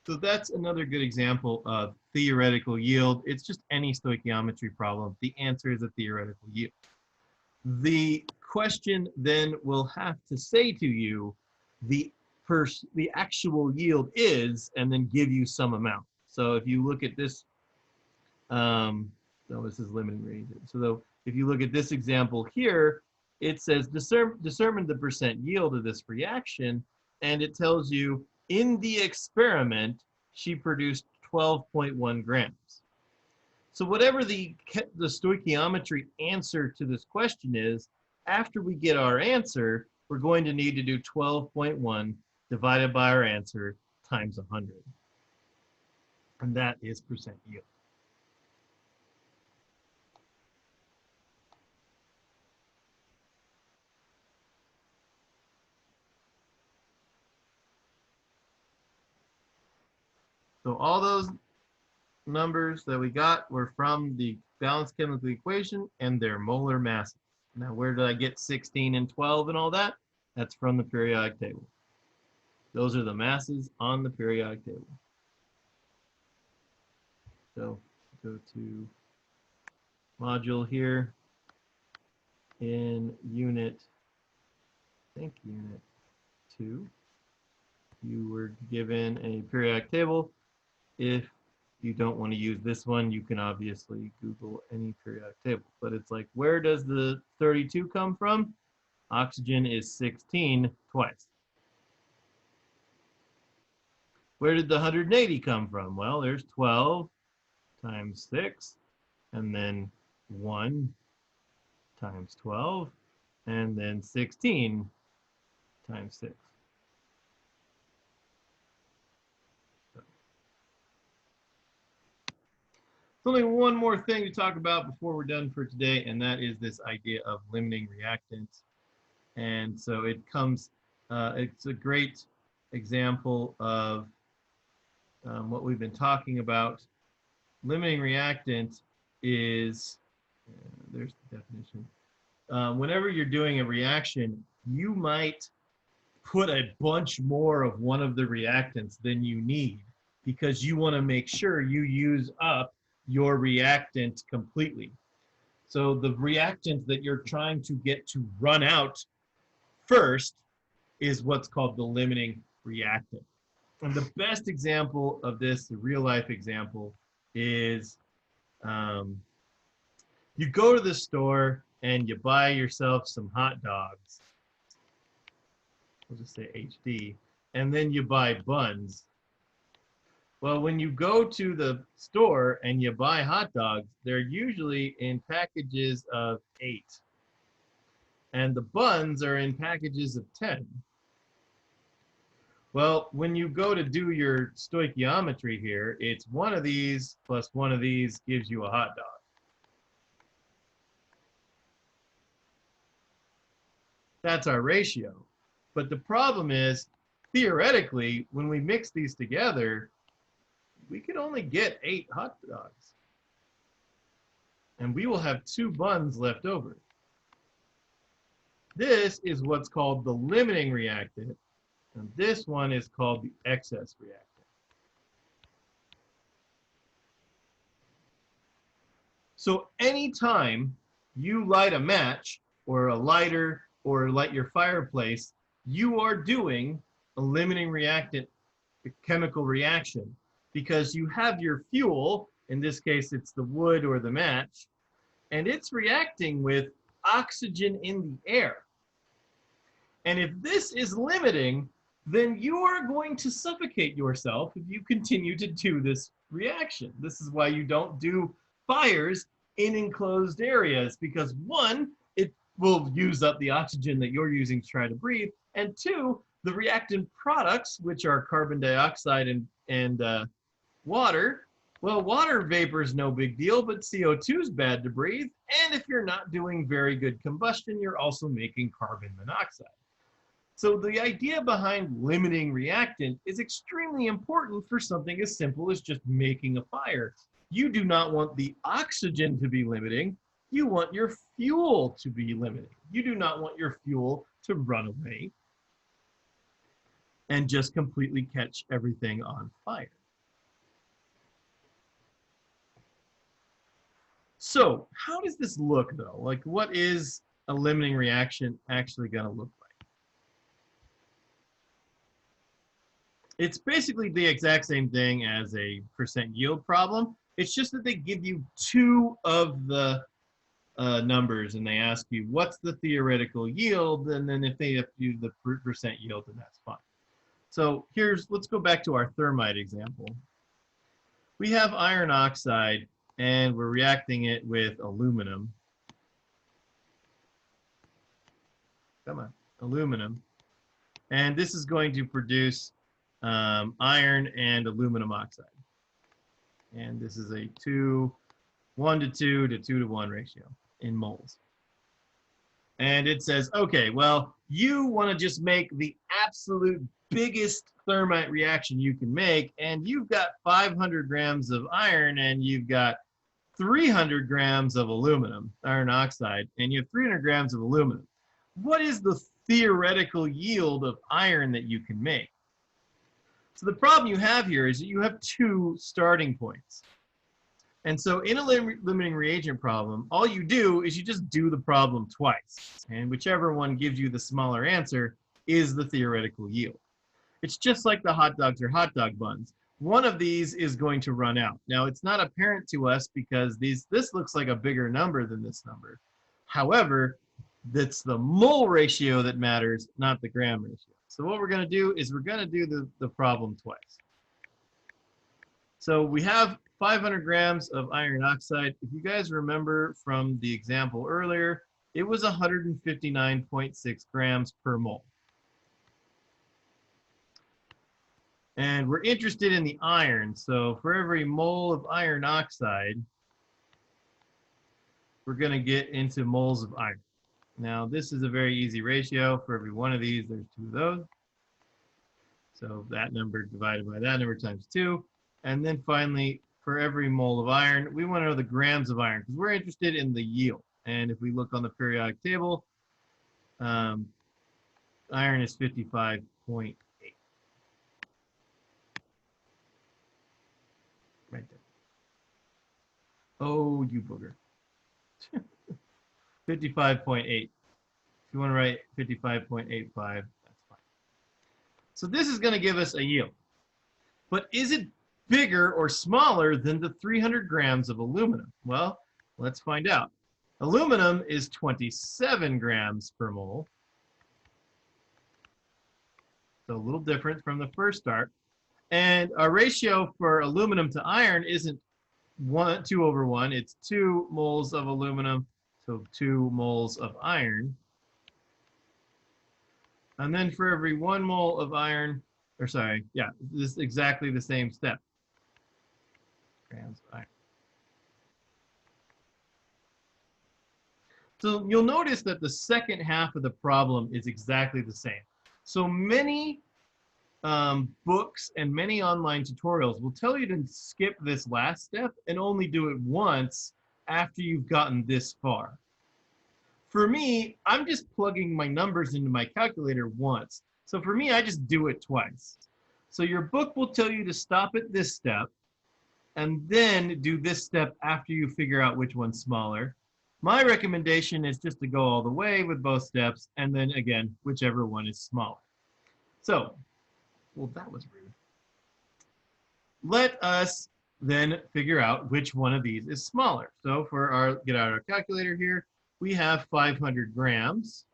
So that's another good example of theoretical yield. It's just any stoichiometry problem. The answer is a theoretical yield. The question then will have to say to you, the actual yield is, and then give you some amount. So if you look at this, so this is limiting range. So if you look at this example here, it says determine the percent yield of this reaction, and it tells you In the experiment, she produced 12.1 grams. So whatever the stoichiometry answer to this question is, after we get our answer, we're going to need to do 12.1 divided by our answer times 100. And that is percent yield. So all those numbers that we got were from the balanced chemical equation and their molar masses. Now, where did I get 16 and 12 and all that? That's from the periodic table. Those are the masses on the periodic table. So go to module here in unit, I think unit 2. You were given a periodic table. If you don't want to use this one, you can obviously Google any periodic table. But it's like, where does the 32 come from? Oxygen is 16 twice. Where did the 180 come from? Well, there's 12 times 6, and then 1 times 12, and then 16 times 6. There's only one more thing to talk about before we're done for today, and that is this idea of limiting reactants. And so it comes, it's a great example of what we've been talking about. Limiting reactant is, there's the definition. Whenever you're doing a reaction, you might put a bunch more of one of the reactants than you need because you want to make sure you use up your reactant completely. So the reactant that you're trying to get to run out first is what's called the limiting reactant. And the best example of this, the real life example, is you go to the store and you buy yourself some hot dogs. We'll just say HD. And then you buy buns. Well, when you go to the store and you buy hot dogs, they're usually in packages of 8. And the buns are in packages of 10. Well, when you go to do your stoichiometry here, it's one of these plus one of these gives you a hot dog. That's our ratio. But the problem is, theoretically, when we mix these together, we could only get 8 hot dogs. And we will have 2 buns left over. This is what's called the limiting reactant, and this one is called the excess reactant. So anytime you light a match or a lighter or light your fireplace, you are doing a limiting reactant chemical reaction because you have your fuel, in this case it's the wood or the match, and it's reacting with oxygen in the air. And if this is limiting, then you are going to suffocate yourself if you continue to do this reaction. This is why you don't do fires in enclosed areas, because 1, it will use up the oxygen that you're using to try to breathe, and 2, the reactant products, which are carbon dioxide and water, well, water vapor is no big deal, but CO2 is bad to breathe, and if you're not doing very good combustion, you're also making carbon monoxide. So the idea behind limiting reactant is extremely important for something as simple as just making a fire. You do not want the oxygen to be limiting. You want your fuel to be limiting. You do not want your fuel to run away and just completely catch everything on fire. So how does this look though? Like, what is a limiting reaction actually going to look like? It's basically the exact same thing as a percent yield problem. It's just that they give you 2 of the numbers and they ask you what's the theoretical yield, and then if they have to do the percent yield, then that's fine. So let's go back to our thermite example. We have iron oxide and we're reacting it with aluminum. Come on, aluminum. And this is going to produce iron and aluminum oxide. And this is a 1 to 2 to 2 to 1 ratio in moles. And it says, okay, well, you want to just make the absolute biggest thermite reaction you can make, and you've got 500 grams of iron and you've got 300 grams of aluminum, iron oxide, and you have 300 grams of aluminum. What is the theoretical yield of iron that you can make? So the problem you have here is that you have two starting points. And so in a limiting reagent problem, all you do is you just do the problem twice. And whichever one gives you the smaller answer is the theoretical yield. It's just like the hot dogs or hot dog buns. One of these is going to run out. Now, it's not apparent to us because this looks like a bigger number than this number. However, that's the mole ratio that matters, not the gram ratio. So what we're going to do is we're going to do the problem twice. So we have 500 grams of iron oxide. If you guys remember from the example earlier, it was 159.6 grams per mole. And we're interested in the iron. So for every mole of iron oxide, we're going to get into moles of iron. Now, this is a very easy ratio. For every one of these, there's 2 of those. So that number divided by that number times 2. And then finally, for every mole of iron, we want to know the grams of iron because we're interested in the yield. And if we look on the periodic table, iron is 55.8. Right there. Oh, you booger. 55.8. If you want to write 55.85, that's fine. So this is going to give us a yield. But is it bigger or smaller than the 300 grams of aluminum? Well, let's find out. Aluminum is 27 grams per mole. So a little different from the first start. And our ratio for aluminum to iron isn't 2 over 1. It's 2 moles of aluminum, so 2 moles of iron. And then for every 1 mole of iron, or sorry, yeah, this is exactly the same step. Grams of iron. So you'll notice that the second half of the problem is exactly the same. So many books and many online tutorials will tell you to skip this last step and only do it once after you've gotten this far. For me, I'm just plugging my numbers into my calculator once. So for me, I just do it twice. So your book will tell you to stop at this step and then do this step after you figure out which one's smaller. My recommendation is just to go all the way with both steps and then again, whichever one is smaller. So, well, that was rude. Let us then figure out which one of these is smaller. So get out our calculator here, we have 500 grams.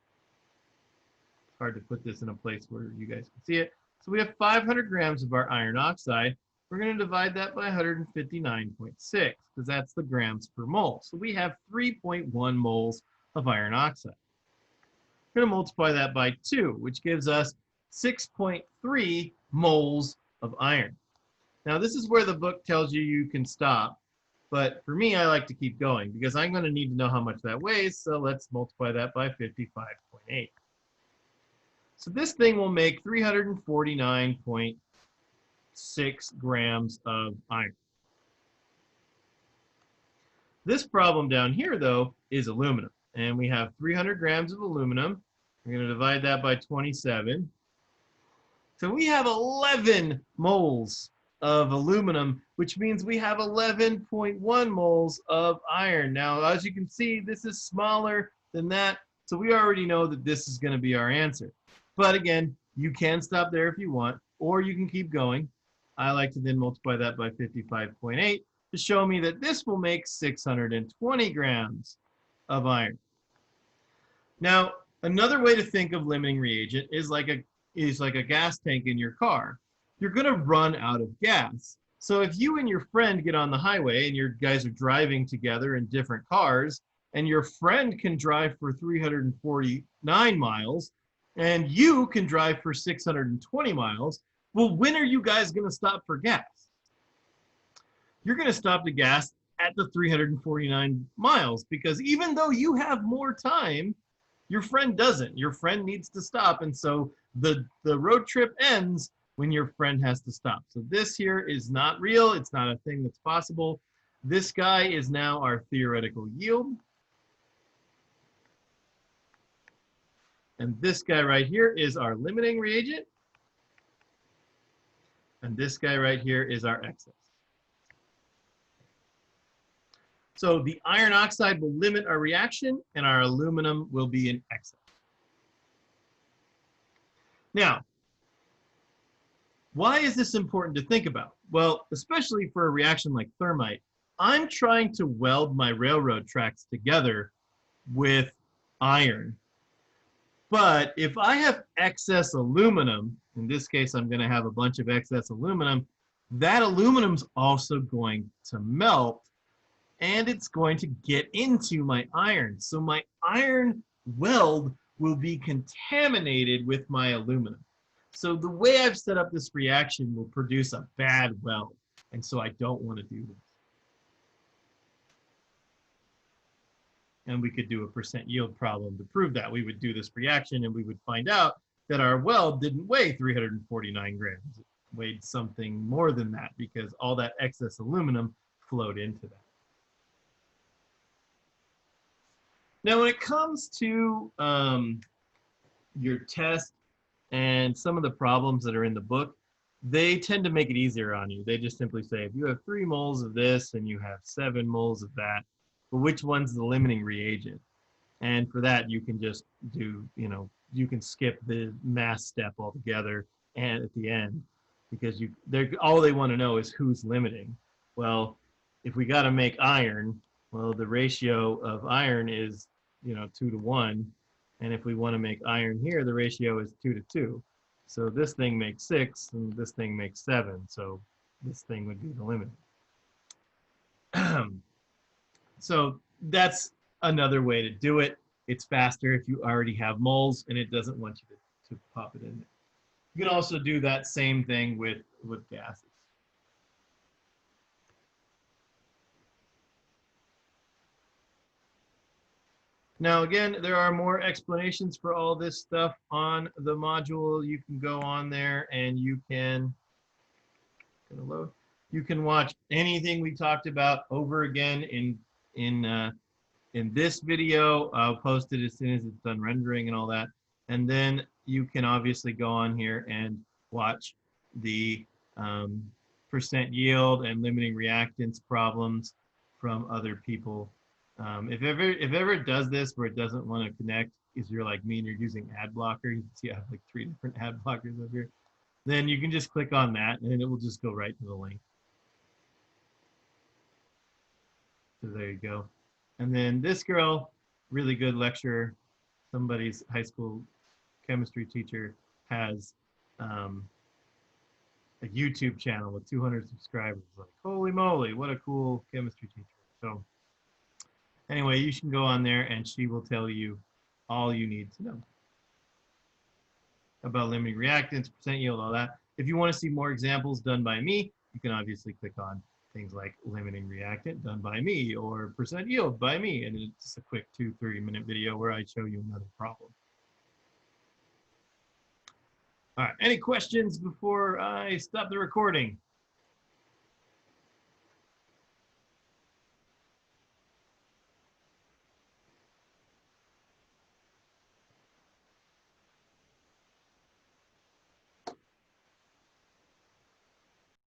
It's hard to put this in a place where you guys can see it. So we have 500 grams of our iron oxide. We're going to divide that by 159.6 because that's the grams per mole. So we have 3.1 moles of iron oxide. We're going to multiply that by 2, which gives us 6.3 moles of iron. Now this is where the book tells you you can stop, but for me I like to keep going because I'm going to need to know how much that weighs, so let's multiply that by 55.8. So this thing will make 349.6 grams of iron. This problem down here though is aluminum, and we have 300 grams of aluminum. We're going to divide that by 27. So we have 11 moles of aluminum, which means we have 11.1 moles of iron. Now, as you can see, this is smaller than that, so we already know that this is going to be our answer. But again, you can stop there if you want, or you can keep going. I like to then multiply that by 55.8 to show me that this will make 620 grams of iron. Now, another way to think of limiting reagent is like is like a gas tank in your car. You're going to run out of gas. So if you and your friend get on the highway and your guys are driving together in different cars, and your friend can drive for 349 miles, and you can drive for 620 miles, well, when are you guys going to stop for gas? You're going to stop the gas at the 349 miles, because even though you have more time, your friend doesn't. Your friend needs to stop, and so the road trip ends when your friend has to stop. So this here is not real. It's not a thing that's possible. This guy is now our theoretical yield. And this guy right here is our limiting reagent. And this guy right here is our excess. So the iron oxide will limit our reaction, and our aluminum will be in excess. Now, why is this important to think about? Well, especially for a reaction like thermite, I'm trying to weld my railroad tracks together with iron. But if I have excess aluminum, in this case, I'm going to have a bunch of excess aluminum, that aluminum's also going to melt, and it's going to get into my iron. So my iron weld will be contaminated with my aluminum. So the way I've set up this reaction will produce a bad weld, and so I don't want to do this. And we could do a percent yield problem to prove that. We would do this reaction, and we would find out that our weld didn't weigh 349 grams. It weighed something more than that, because all that excess aluminum flowed into that. Now, when it comes to your test and some of the problems that are in the book, they tend to make it easier on you. They just simply say, if you have 3 moles of this and you have 7 moles of that, well, which one's the limiting reagent? And for that, you can just do, you can skip the mass step altogether and at the end, because all they want to know is who's limiting. Well, if we got to make iron, well, the ratio of iron is 2 to 1, and if we want to make iron here, the ratio is 2 to 2. So this thing makes 6 and this thing makes 7, so this thing would be the limit. So that's another way to do it. It's faster if you already have moles and it doesn't want you to pop it in there. You can also do that same thing with gases. Now, again, there are more explanations for all this stuff on the module. You can go on there and you can, you can watch anything we talked about over again in this video. I'll post it as soon as it's done rendering and all that. And then you can obviously go on here and watch the percent yield and limiting reactants problems from other people. If ever it does this where it doesn't want to connect, if you're like me and you're using ad blocker, you can see I have like 3 different ad blockers up here, then you can just click on that and it will just go right to the link. So there you go. And then this girl, really good lecturer, somebody's high school chemistry teacher, has a YouTube channel with 200 subscribers. Like, holy moly, what a cool chemistry teacher. So anyway, you can go on there and she will tell you all you need to know about limiting reactants, percent yield, all that. If you want to see more examples done by me, you can obviously click on things like limiting reactant done by me or percent yield by me. And it's just a quick 2-3 minute video where I show you another problem. All right, any questions before I stop the recording?